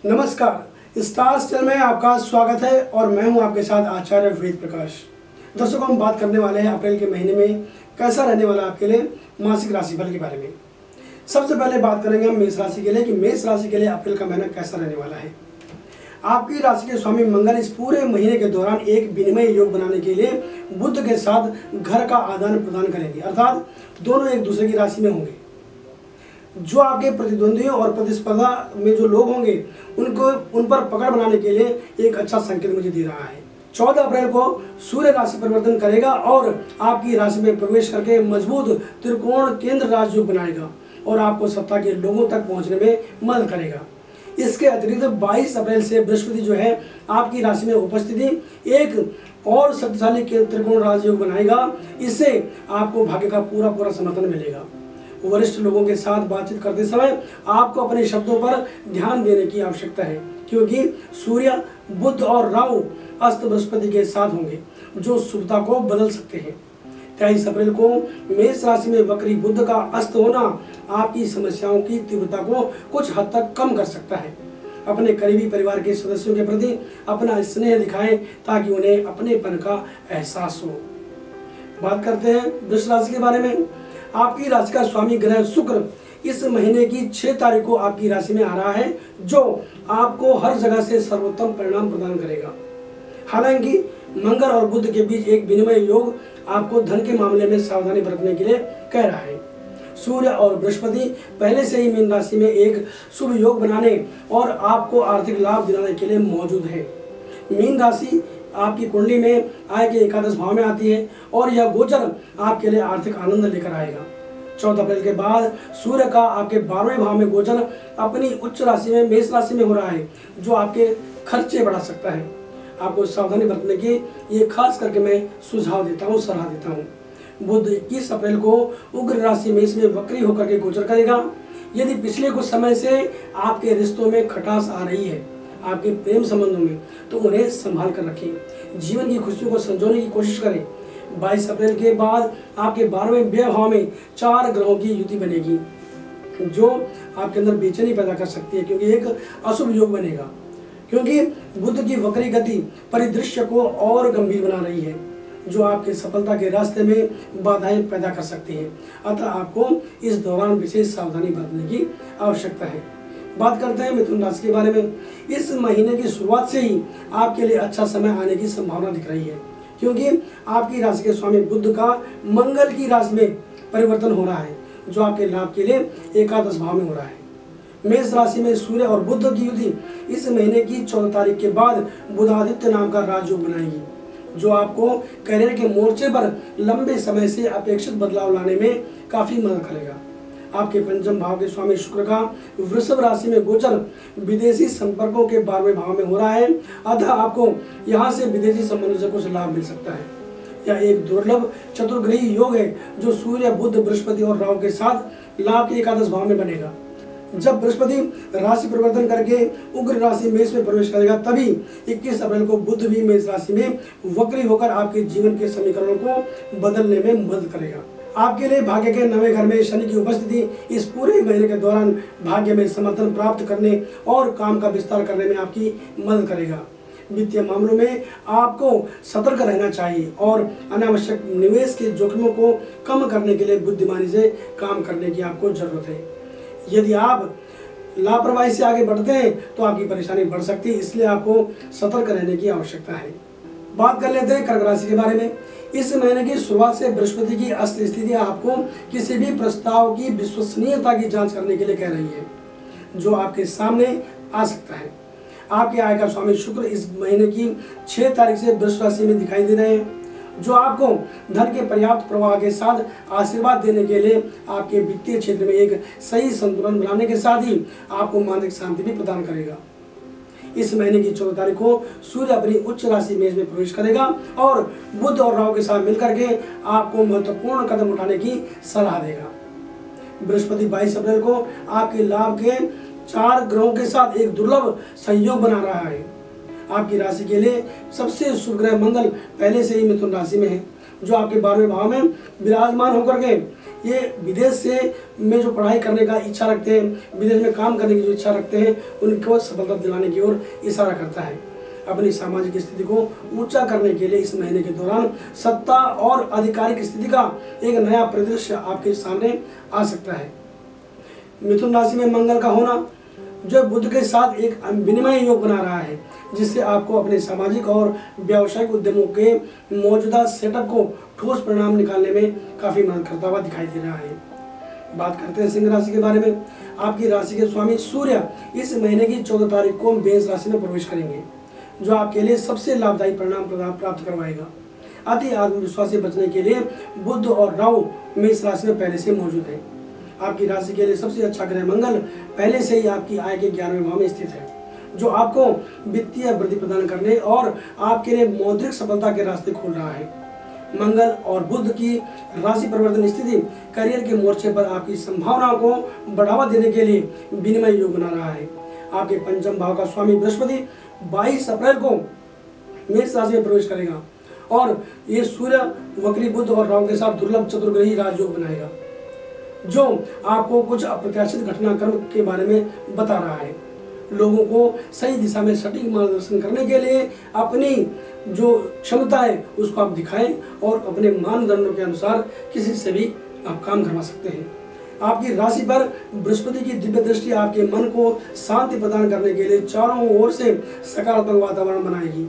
नमस्कार, stars channel में आपका स्वागत है और मैं हूं आपके साथ आचार्य वेद प्रकाश। दर्शकों, हम बात करने वाले हैं अप्रैल के महीने में कैसा रहने वाला है आपके लिए मासिक राशिफल के बारे में। सबसे पहले बात करेंगे हम मेष राशि के लिए कि मेष राशि के लिए अप्रैल का महीना कैसा रहने वाला है। आपकी राशि के स्वामी मंगल इस पूरे महीने के दौरान एक विनिमय योग बनाने के लिए बुध के साथ घर का आदान प्रदान करेंगे, अर्थात दोनों एक दूसरे की राशि में होंगे। जो आपके प्रतिद्वंदियों और प्रतिस्पर्धा में जो लोग होंगे उन पर पकड़ बनाने के लिए एक अच्छा संकेत मुझे दे रहा है। 14 अप्रैल को सूर्य राशि परिवर्तन करेगा और आपकी राशि में प्रवेश करके मजबूत त्रिकोण केंद्र राजयोग बनाएगा और आपको सत्ता के लोगों तक पहुंचने में मदद करेगा। इसके अतिरिक्त 22 अप्रैल से बृहस्पति जो है आपकी राशि में उपस्थिति एक और शक्तिशाली त्रिकोण राजयोग बनाएगा। इससे आपको भाग्य का पूरा समर्थन मिलेगा। वरिष्ठ लोगों के साथ बातचीत करते समय आपको अपने शब्दों पर ध्यान देने की आवश्यकता है, क्योंकि सूर्य, बुध और राहु अस्त बृहस्पति के साथ होंगे जो शुभता को बदल सकते हैं। 23 अप्रैल को मेष राशि में वक्री बुध का अस्त होना आपकी समस्याओं की तीव्रता को कुछ हद तक कम कर सकता है। अपने करीबी परिवार के सदस्यों के प्रति अपना स्नेह दिखाएं ताकि उन्हें अपनेपन का एहसास हो। बात करते हैं वृष राशि के बारे में। आपकी राशि का स्वामी ग्रह शुक्र इस महीने की 6 तारीख को आपकी राशि में आ रहा है, जो आपको हर जगह से सर्वोत्तम परिणाम प्रदान करेगा। हालांकि मंगल और बुध के बीच एक विनिमय योग आपको धन के मामले में सावधानी बरतने के लिए कह रहा है। सूर्य और बृहस्पति पहले से ही मीन राशि में एक शुभ योग बनाने और आपको आर्थिक लाभ दिलाने के लिए मौजूद है। मीन राशि आपकी कुंडली में आय के एकादश भाव में आती है और यह गोचर आपके लिए आर्थिक आनंद लेकर आएगा। 14 अप्रैल के बाद सूर्य का आपके 12वें भाव में गोचर अपनी उच्च राशि में मेष राशि में हो रहा है, जो आपके खर्चे बढ़ा सकता है। आपको सावधानी बरतने की ये खास करके मैं सुझाव देता हूँ, सलाह देता हूँ। बुध 21 अप्रैल को उग्र राशि मेष में वक्री होकर के गोचर करेगा। यदि पिछले कुछ समय से आपके रिश्तों में खटास आ रही है, आपके प्रेम संबंधों में, तो उन्हें संभाल कर रखें। जीवन की खुशियों को संजोने की कोशिश करें। 22 अप्रैल के बाद आपके 12वें व्यय भाव में 4 ग्रहों की युति बनेगी, जो आपके अंदर बेचैनी पैदा कर सकती है, क्योंकि एक अशुभ योग बनेगा। क्योंकि बुध की वक्री गति परिदृश्य को और गंभीर बना रही है, जो आपके सफलता के रास्ते में बाधाएं पैदा कर सकती है। अतः आपको इस दौरान विशेष सावधानी बरतने की आवश्यकता है। बात करते हैं मिथुन राशि के बारे में। इस महीने की शुरुआत से ही आपके लिए अच्छा समय आने की संभावना दिख रही है, क्योंकि आपकी राशि के स्वामी बुध का मंगल की राशि में परिवर्तन हो रहा है, जो आपके लाभ के लिए एकादश भाव में हो रहा है। मेष राशि में सूर्य और बुध की युति इस महीने की 14 तारीख के बाद बुधादित्य नाम का राजयोग बनाएगी, जो आपको करियर के मोर्चे पर लंबे समय से अपेक्षित बदलाव लाने में काफी मदद करेगा। आपके पंचम भाव के स्वामी शुक्र का वृषभ राशि में गोचर विदेशी संपर्कों के 12वें भाव में हो रहा है। अतः आपको यहाँ से विदेशी संबंधों से कुछ लाभ मिल सकता है। यह एक दुर्लभ चतुर्ग्रही योग है, जो सूर्य, बुध, बृहस्पति और राहु के साथ लाभ के एकादश भाव में बनेगा। जब बृहस्पति राशि परिवर्तन करके उग्र राशि मेष में प्रवेश करेगा, तभी 21 अप्रैल को बुध भी मेष राशि में वक्री होकर आपके जीवन के समीकरणों को बदलने में मदद करेगा। आपके लिए भाग्य के 9वें घर में शनि की उपस्थिति इस पूरे महीने के दौरान भाग्य में समर्थन प्राप्त करने और काम का विस्तार करने में आपकी मदद करेगा। वित्तीय मामलों में आपको सतर्क रहना चाहिए और अनावश्यक निवेश के जोखिमों को कम करने के लिए बुद्धिमानी से काम करने की आपको जरूरत है। यदि आप लापरवाही से आगे बढ़ते हैं तो आपकी परेशानी बढ़ सकती है, इसलिए आपको सतर्क रहने की आवश्यकता है। बात कर लेते हैं कर्क राशि के बारे में। इस महीने की शुरुआत से बृहस्पति की अस्त स्थिति आपको किसी भी प्रस्ताव की विश्वसनीयता की जांच करने के लिए कह रही है, जो आपके सामने आ सकता है। आपके आय का स्वामी शुक्र इस महीने की 6 तारीख से वृष राशि में दिखाई दे रहे हैं, जो आपको धन के पर्याप्त प्रवाह के साथ आशीर्वाद देने के लिए आपके वित्तीय क्षेत्र में एक सही संतुलन बनाने के साथ ही आपको मानसिक शांति भी प्रदान करेगा। इस महीने की 14 तारीख को सूर्य अपनी उच्च राशि मेष में प्रवेश करेगा और बुध और राहु के साथ मिलकर के आपको महत्वपूर्ण कदम उठाने की सलाह देगा। बृहस्पति 22 अप्रैल को आपके लाभ के 4 ग्रहों के साथ एक दुर्लभ संयोग बना रहा है। आपकी राशि के लिए सबसे शुभ ग्रह मंगल पहले से ही मिथुन राशि में है, जो आपके 12वें भाव में विराजमान होकर के ये विदेश से में जो पढ़ाई करने का इच्छा रखते हैं, विदेश में काम करने की जो इच्छा रखते हैं, उनको सफलता दिलाने की ओर इशारा करता है। अपनी सामाजिक स्थिति को ऊंचा करने के लिए इस महीने के दौरान सत्ता और आधिकारिक स्थिति का एक नया परिदृश्य आपके सामने आ सकता है। मिथुन राशि में मंगल का होना जो बुध के साथ एक विनिमय योग बना रहा है, जिससे आपको अपने सामाजिक और व्यावसायिक उद्यमों के मौजूदा सेटअप को ठोस परिणाम निकालने में काफी मदद करता हुआ दिखाई दे रहा है। बात करते हैं सिंह राशि के बारे में। आपकी राशि के स्वामी सूर्य इस महीने की 14 तारीख को मेष राशि में प्रवेश करेंगे, जो आपके लिए सबसे लाभदायी परिणाम प्राप्त करवाएगा। अति आत्मविश्वास से बचने के लिए बुध और राहु मेष राशि में पहले से मौजूद है। आपकी राशि के लिए सबसे अच्छा ग्रह मंगल पहले से ही आपकी आय के 11वें भाव में स्थित है, जो आपको वित्तीय वृद्धि प्रदान करने और आपके लिए मौद्रिक सफलता के रास्ते खोल रहा है। मंगल और बुध की राशि परिवर्तन स्थिति करियर के मोर्चे पर आपकी संभावनाओं को बढ़ावा देने के लिए विनिमय योग बना रहा है। आपके पंचम भाव का स्वामी बृहस्पति 22 अप्रैल को मेष राशि में प्रवेश करेगा और ये सूर्य वक्री बुध और राहु के साथ दुर्लभ चतुर्ग्रही राजयोग बनाएगा, जो आपको कुछ अप्रत्याशित घटनाक्रम के बारे में बता रहा है। लोगों को सही दिशा में सटीक मार्गदर्शन करने के लिए अपनी जो क्षमता है उसको आप दिखाएं और अपने मानदंडों के अनुसार किसी से भी आप काम करवा सकते हैं। आपकी राशि पर बृहस्पति की दिव्य दृष्टि आपके मन को शांति प्रदान करने के लिए चारों ओर से सकारात्मक वातावरण बनाएगी।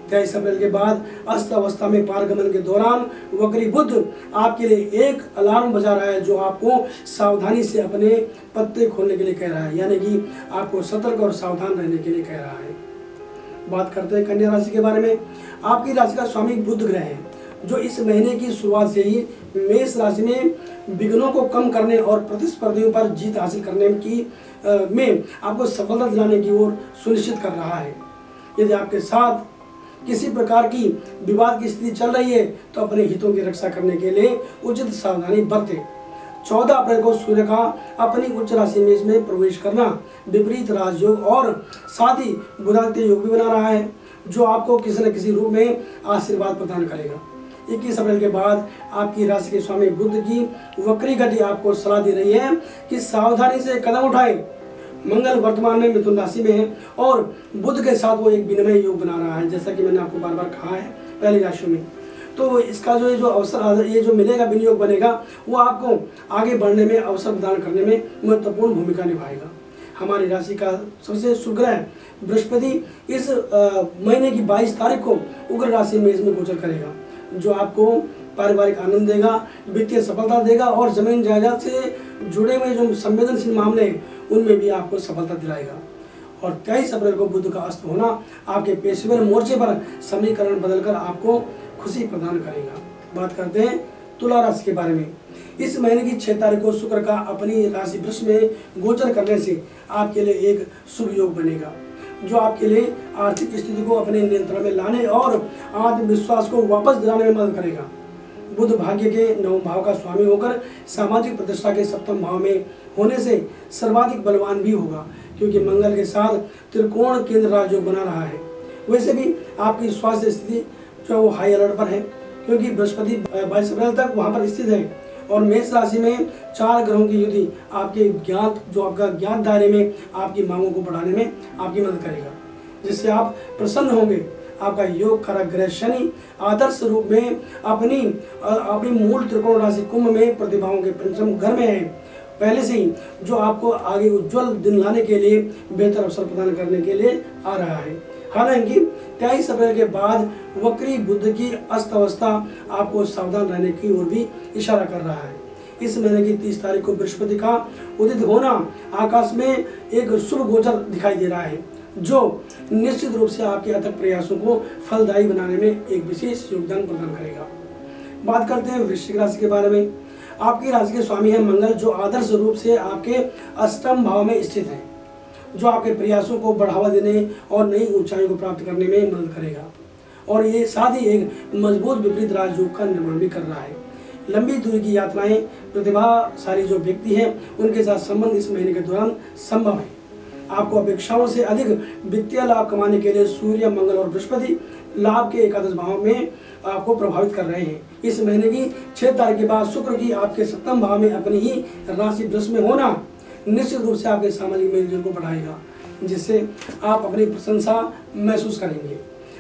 23 अप्रैल के बाद अस्त अवस्था में पारगमन के दौरान वक्री बुध आपके लिए एक अलार्म बजा रहा है, जो आपको सावधानी से अपने पत्ते खोलने के लिए कह रहा है, यानी कि आपको सतर्क और सावधान रहने के लिए कह रहा है। बात करते हैं कन्या राशि के बारे में। आपकी राशि का स्वामी बुध ग्रह है, जो इस महीने की शुरुआत से ही मेष राशि में विघ्नों को कम करने और प्रतिस्पर्धियों पर जीत हासिल करने की में आपको सफलता दिलाने की ओर सुनिश्चित कर रहा है। यदि आपके साथ किसी प्रकार की विवाद की स्थिति चल रही है तो अपने हितों की रक्षा करने के लिए उचित सावधानी बरतें। 14 अप्रैल को सूर्य का अपनी उच्च राशि मेष में प्रवेश करना विपरीत राजयोग और साथ ही बुधादित्य योग भी बना रहा है, जो आपको किसी न किसी रूप में आशीर्वाद प्रदान करेगा। 21 अप्रैल के बाद आपकी राशि के स्वामी बुध की वक्री गति आपको सलाह दे रही है कि सावधानी से कदम उठाएं। मंगल वर्तमान में मिथुन राशि में है और बुध के साथ वो एक विनिमय योग बना रहा है, जैसा कि मैंने आपको बार बार कहा है पहली राशियों में। तो इसका जो अवसर ये जो मिलेगा, विनियोग बनेगा, वो आपको आगे बढ़ने में अवसर प्रदान करने में महत्वपूर्ण भूमिका निभाएगा। हमारी राशि का सबसे सुग्रह बृहस्पति इस महीने की 22 तारीख को उग्र राशि मेष में गोचर करेगा, जो आपको पारिवारिक आनंद देगा, वित्तीय सफलता देगा और जमीन जायदाद से जुड़े हुए जो संवेदनशील मामले हैं उनमें भी आपको सफलता दिलाएगा। और 23 अप्रैल को बुध का अस्त होना आपके पेशेवर मोर्चे पर समीकरण बदलकर आपको खुशी प्रदान करेगा। बात करते हैं तुला राशि के बारे में। इस महीने की 6 तारीख को शुक्र का अपनी राशि वृष में गोचर करने से आपके लिए एक शुभ योग बनेगा, जो आपके लिए आर्थिक स्थिति को अपने नियंत्रण में लाने और आत्मविश्वास को वापस दिलाने में मदद करेगा। बुध भाग्य के 9वें भाव का स्वामी होकर सामाजिक प्रतिष्ठा के 7वें भाव में होने से सर्वाधिक बलवान भी होगा, क्योंकि मंगल के साथ त्रिकोण केंद्र राजयोग बना रहा है। वैसे भी आपकी स्वास्थ्य स्थिति जो है वो हाई अलर्ट पर है, क्योंकि बृहस्पति 22 अप्रैल तक वहाँ पर स्थित है और मेष राशि में 4 ग्रहों की युति आपके आपका ज्ञात दायरे में आपकी मांगों को बढ़ाने में आपकी मदद करेगा, जिससे आप प्रसन्न होंगे। आपका योग कारक ग्रह शनि आदर्श रूप में अपनी मूल त्रिकोण राशि कुंभ में प्रतिभाओं के पंचम घर में है पहले से ही, जो आपको आगे उज्जवल दिन लाने के लिए बेहतर अवसर प्रदान करने के लिए आ रहा है। हालांकि 23 अप्रैल के बाद वक्री बुध की अस्त अवस्था आपको सावधान रहने की ओर भी इशारा कर रहा है। इस महीने की 30 तारीख को बृहस्पति का उदित होना आकाश में एक शुभ गोचर दिखाई दे रहा है, जो निश्चित रूप से आपके अथक प्रयासों को फलदायी बनाने में एक विशेष योगदान प्रदान करेगा। बात करते हैं वृश्चिक राशि के बारे में। आपकी राशि के स्वामी है मंगल, जो आदर्श रूप से आपके 8वें भाव में स्थित है, जो आपके प्रयासों को बढ़ावा देने और नई ऊंचाइयों को प्राप्त करने में मदद करेगा। और ये साथ ही एक मजबूत विपरीत राजयोग का निर्माण भी कर रहा है। लंबी दूरी की यात्राएं, प्रतिभाशाली जो व्यक्ति हैं उनके साथ संबंध इस महीने के दौरान संभव है। आपको अपेक्षाओं से अधिक वित्तीय लाभ कमाने के लिए सूर्य, मंगल और बृहस्पति लाभ के एकादश भाव में आपको प्रभावित कर रहे हैं। इस महीने की 6 तारीख के बाद शुक्र की आपके 7वें भाव में अपनी ही राशि वृष में होना निश्चित रूप से आपके सामाजिक मेलजोल को बढ़ाएगा, जिससे आप अपनी प्रशंसा महसूस करेंगे।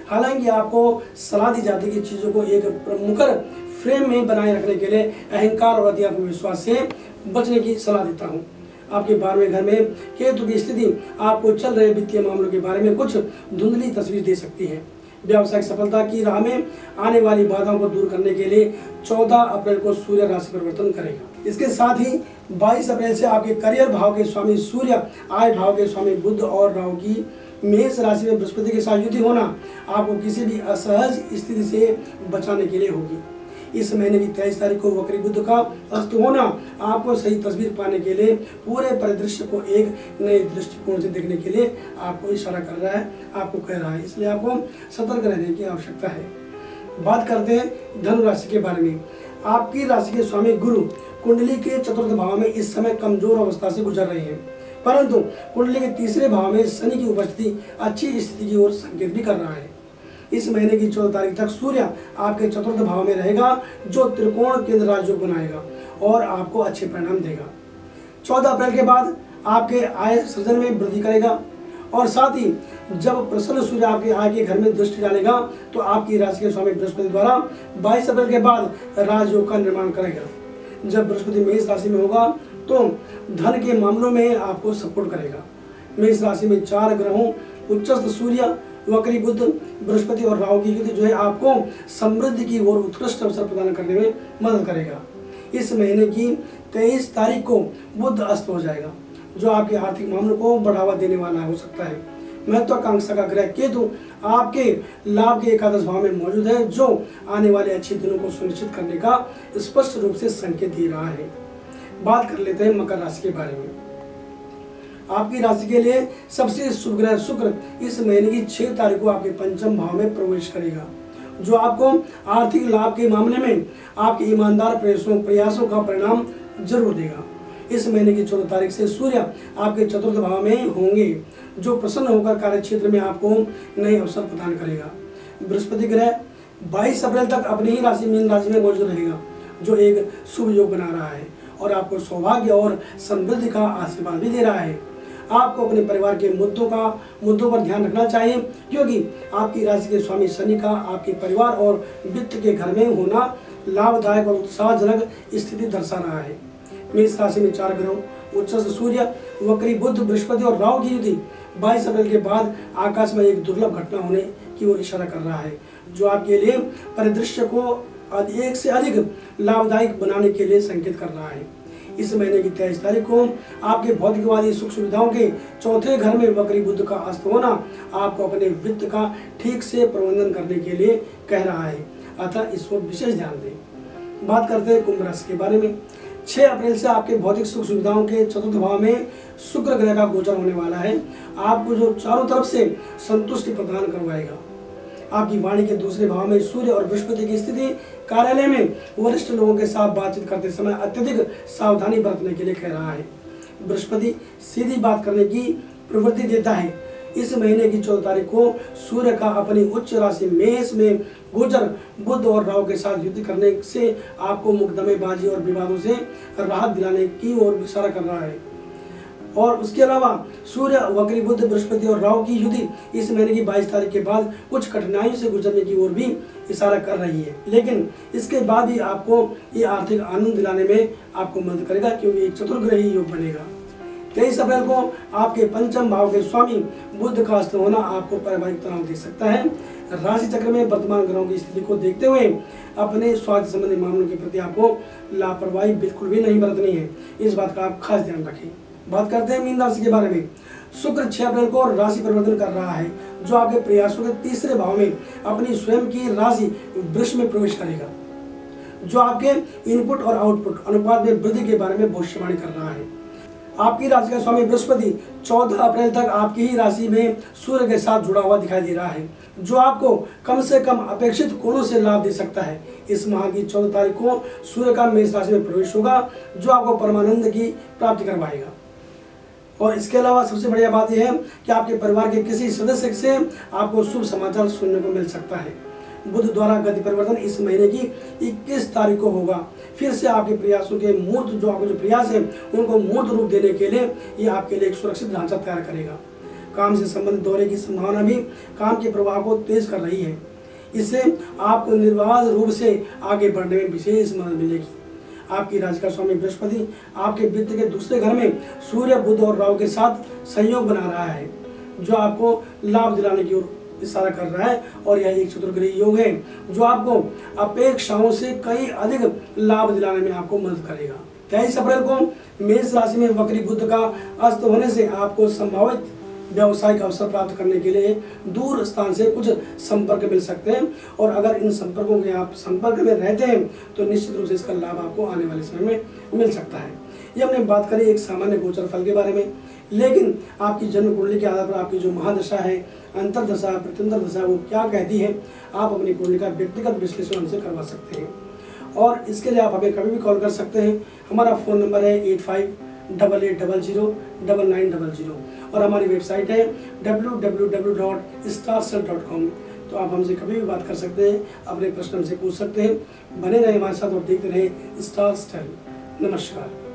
हालांकि आपको सलाह दी जाती है कि चीज़ों को एक प्रमुखर फ्रेम में बनाए रखने के लिए अहंकार और अति आत्मविश्वास से बचने की सलाह देता हूँ। आपके 12वें घर में केतु की स्थिति आपको चल रहे वित्तीय मामलों के बारे में कुछ धुंधली तस्वीर दे सकती है। व्यावसायिक सफलता की राह में आने वाली बाधाओं को दूर करने के लिए 14 अप्रैल को सूर्य राशि परिवर्तन करेगा। इसके साथ ही 22 अप्रैल से आपके करियर भाव के स्वामी सूर्य, आय भाव के स्वामी बुध और राहु की मेष राशि में बृहस्पति के साथ युति होना आपको किसी भी असहज स्थिति से बचाने के लिए होगी। इस महीने की 23 तारीख को वक्री बुध का अस्त होना आपको सही तस्वीर पाने के लिए पूरे परिदृश्य को एक नए दृष्टिकोण से देखने के लिए आपको इशारा कर रहा है, आपको कह रहा है। इसलिए आपको सतर्क रहने की आवश्यकता है। बात करते हैं धनु राशि के बारे में। आपकी राशि के स्वामी गुरु कुंडली के 4th भाव में इस समय कमजोर अवस्था से गुजर रहे हैं, परंतु कुंडली के 3रे भाव में शनि की उपस्थिति अच्छी स्थिति की ओर संकेत भी कर रहा है। इस महीने की 14 तारीख तक सूर्य आपके 4th भाव में रहेगा, जो त्रिकोण केंद्र राजयोग बनाएगा और आपको अच्छे परिणाम देगा। 14 अप्रैल के बाद आपके आय सृजन में वृद्धि करेगा और साथ ही जब प्रसन्न सूर्य आपके आय के घर में दृष्टि डालेगा तो आपकी राशि के स्वामी बृहस्पति द्वारा 22 अप्रैल के बाद राजयोग का निर्माण करेगा। जब बृहस्पति मेष राशि में होगा तो धन के मामलों में आपको सपोर्ट करेगा। मेष राशि में 4 ग्रहों उच्चस्थ सूर्य, वक्री बुध, बृहस्पति और राहु की युति जो है आपको समृद्धि की ओर उत्कृष्ट अवसर प्रदान करने में मदद करेगा। इस महीने की 23 तारीख को बुध अस्त हो जाएगा, जो आपके आर्थिक मामलों को बढ़ावा देने वाला हो सकता है। महत्वाकांक्षा का ग्रह केतु आपके लाभ के एकादश भाव में मौजूद है, जो आने वाले अच्छे दिनों को सुनिश्चित करने का स्पष्ट रूप से संकेत दे रहा है। बात कर लेते हैं मकर राशि के बारे में। आपकी राशि के लिए सबसे शुभ ग्रह शुक्र इस महीने की 6 तारीख को आपके 5वें भाव में प्रवेश करेगा, जो आपको आर्थिक लाभ के मामले में आपके ईमानदार प्रयासों का परिणाम जरूर देगा। इस महीने की 14 तारीख से सूर्य आपके 4th भाव में होंगे, जो प्रसन्न होकर कार्य क्षेत्र में आपको नए अवसर प्रदान करेगा। बृहस्पति ग्रह 22 अप्रैल तक अपनी ही राशि मीन राशि में मौजूद रहेगा, जो एक शुभ योग बना रहा है और आपको सौभाग्य और समृद्धि का आशीर्वाद भी दे रहा है। आपको अपने परिवार के मुद्दों पर ध्यान रखना चाहिए, क्योंकि आपकी राशि के स्वामी शनि का आपके परिवार और वित्त के घर में होना लाभदायक और उत्साहजनक स्थिति दर्शा रहा है। मेष राशि में 4 ग्रहों उच्चस्थ सूर्य, वक्री बुध, बृहस्पति और राहु की युति 22 अप्रैल के बाद आकाश में एक दुर्लभ घटना होने की ओर इशारा कर रहा है, जो आपके लिए परिदृश्य को एक से अधिक लाभदायक बनाने के लिए संकेत कर रहा है। इस महीने की 23 तारीख को आपके भौतिकवादी सुख सुविधाओं के 4थे घर में वक्री बुध का अस्त होना आपको अपने वित्त का ठीक से प्रबंधन करने के लिए कह रहा है, अतः इस पर विशेष ध्यान दें। बात करते हैं कुंभ राशि के बारे में। 6 अप्रैल से आपके भौतिक सुख सुविधाओं के 4th भाव में शुक्र ग्रह का गोचर होने वाला है, आपको जो चारों तरफ से संतुष्टि प्रदान करवाएगा। आपकी वाणी के 2रे भाव में सूर्य और बृहस्पति की स्थिति कार्यालय में वरिष्ठ लोगों के साथ बातचीत करते समय अत्यधिक सावधानी बरतने के लिए कह रहा है। बृहस्पति सीधी बात करने की प्रवृत्ति देता है। इस महीने की 14 तारीख को सूर्य का अपनी उच्च राशि मेष में गोचर बुध और राहु के साथ युति करने से आपको मुकदमेबाजी और विवादों से राहत दिलाने की ओर इशारा कर रहा है। और उसके अलावा सूर्य, वक्री बुध, बृहस्पति और राहु की युति इस महीने की 22 तारीख के बाद कुछ कठिनाइयों से गुजरने की ओर भी इशारा कर रही है, लेकिन इसके बाद ही आपको ये आर्थिक आनंद दिलाने में आपको मदद करेगा, क्योंकि एक चतुर्ग्रही योग बनेगा। 23 अप्रैल को आपके 5वें भाव के स्वामी बुध का अस्त होना आपको पारिवारिक तनाव दे सकता है। राशि चक्र में वर्तमान ग्रहों की स्थिति को देखते हुए अपने स्वास्थ्य संबंधी मामलों के प्रति आपको लापरवाही बिल्कुल भी नहीं बरतनी है, इस बात का आप खास ध्यान रखें। बात करते हैं मीन राशि के बारे में। शुक्र 6 अप्रैल को राशि परिवर्तन कर रहा है, जो आपके प्रयासों के 3रे भाव में अपनी स्वयं की राशि वृष में प्रवेश करेगा, जो आपके इनपुट और आउटपुट अनुपात में वृद्धि के बारे में भविष्यवाणी कर रहा है। आपकी राशि का स्वामी बृहस्पति 14 अप्रैल तक आपकी ही राशि में सूर्य के साथ जुड़ा हुआ दिखाई दे रहा है, जो आपको कम से कम अपेक्षित कोणों से लाभ दे सकता है। इस माह की 14 तारीख को सूर्य का मेष राशि में प्रवेश होगा, जो आपको परमानंद की प्राप्ति करवाएगा। और इसके अलावा सबसे बढ़िया बात यह है कि आपके परिवार के किसी सदस्य से आपको शुभ समाचार सुनने को मिल सकता है। बुध द्वारा गति परिवर्तन इस महीने की 21 तारीख को होगा। फिर से आपके प्रयासों के मूर्त जो प्रयास है उनको मूर्त रूप देने के लिए ये आपके लिए एक सुरक्षित ढांचा तैयार करेगा। काम से संबंधित दौरे की संभावना भी काम के प्रवाह को तेज कर रही है। इससे आपको निर्बाध रूप से आगे बढ़ने में विशेष मदद मिलेगी। आपकी राशि का स्वामी बृहस्पति आपके वित्त के दूसरे घर में सूर्य, बुध और राहु के साथ संयोग बना रहा है, जो आपको लाभ दिलाने की ओर इशारा कर रहा है। और यह एक चतुर्ग्रही योग है जो आपको अपेक्षाओं से कई अधिक लाभ दिलाने में आपको मदद करेगा। 23 अप्रैल को मेष राशि में वक्री बुध का अस्त होने से आपको संभावित व्यावसायिक अवसर प्राप्त करने के लिए दूर स्थान से कुछ संपर्क मिल सकते हैं। और अगर इन संपर्कों के आप संपर्क में रहते हैं तो निश्चित रूप से इसका लाभ आपको आने वाले समय में मिल सकता है। ये हमने बात करी एक सामान्य गोचर फल के बारे में, लेकिन आपकी जन्म कुंडली के आधार पर आपकी जो महादशा है, अंतर्दशा, प्रत्यंतर दशा वो क्या कहती है, आप अपनी कुंडली का व्यक्तिगत विश्लेषण हमसे करवा सकते हैं। और इसके लिए आप हमें कभी भी कॉल कर सकते हैं। हमारा फ़ोन नंबर है 8588009900 और हमारी वेबसाइट है www.starstel.com। तो आप हमसे कभी भी बात कर सकते हैं, अपने प्रश्न हमसे पूछ सकते हैं। बने रहे हमारे साथ और देखते रहे स्टार स्टाइल। नमस्कार।